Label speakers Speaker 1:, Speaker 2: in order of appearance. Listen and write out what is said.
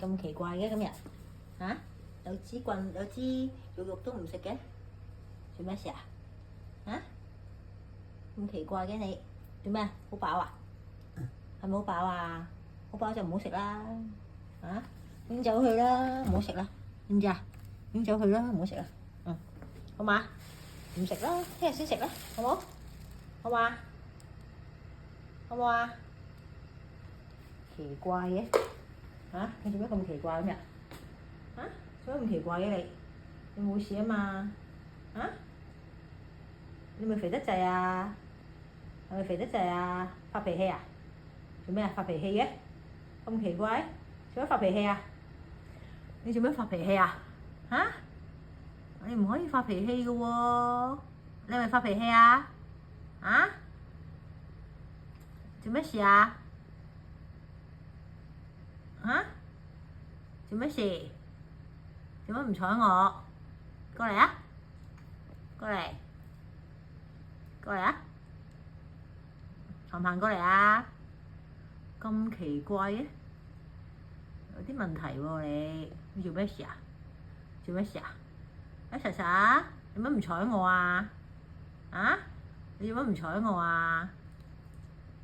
Speaker 1: 咁奇怪嘅今日嚇，有支棍有支肉都唔食嘅，做咩事啊？嚇，咁奇怪嘅你做咩？好飽啊？係咪好飽啊？好飽就唔好食啦，嚇，拎走去啦，唔好食啦，知唔知啊？拎走去啦，唔好食啦，好嘛？唔食啦，聽日先食啦，好冇？好嘛？好冇啊？奇怪嘅嚇，你做咩咁奇怪咁日？嚇，做咩咁奇怪嘅你冇事啊嘛？嚇，你咪肥得滯啊？係咪肥得滯啊？發脾氣啊？做咩啊？發脾氣嘅？咁奇怪，做咩發脾氣啊？你做咩發脾氣啊？嚇？你唔可以發脾氣嘅喎，你係咪發脾氣啊？啊？做咩事啊？嚇？做咩事？做乜唔睬我？過嚟啊！過嚟，過嚟啊！行唔行過嚟啊？咁奇怪嘅，有啲問題喎你做咩事啊？做咩事啊？阿查查，你乜唔睬我啊？啊？你做乜唔睬我啊？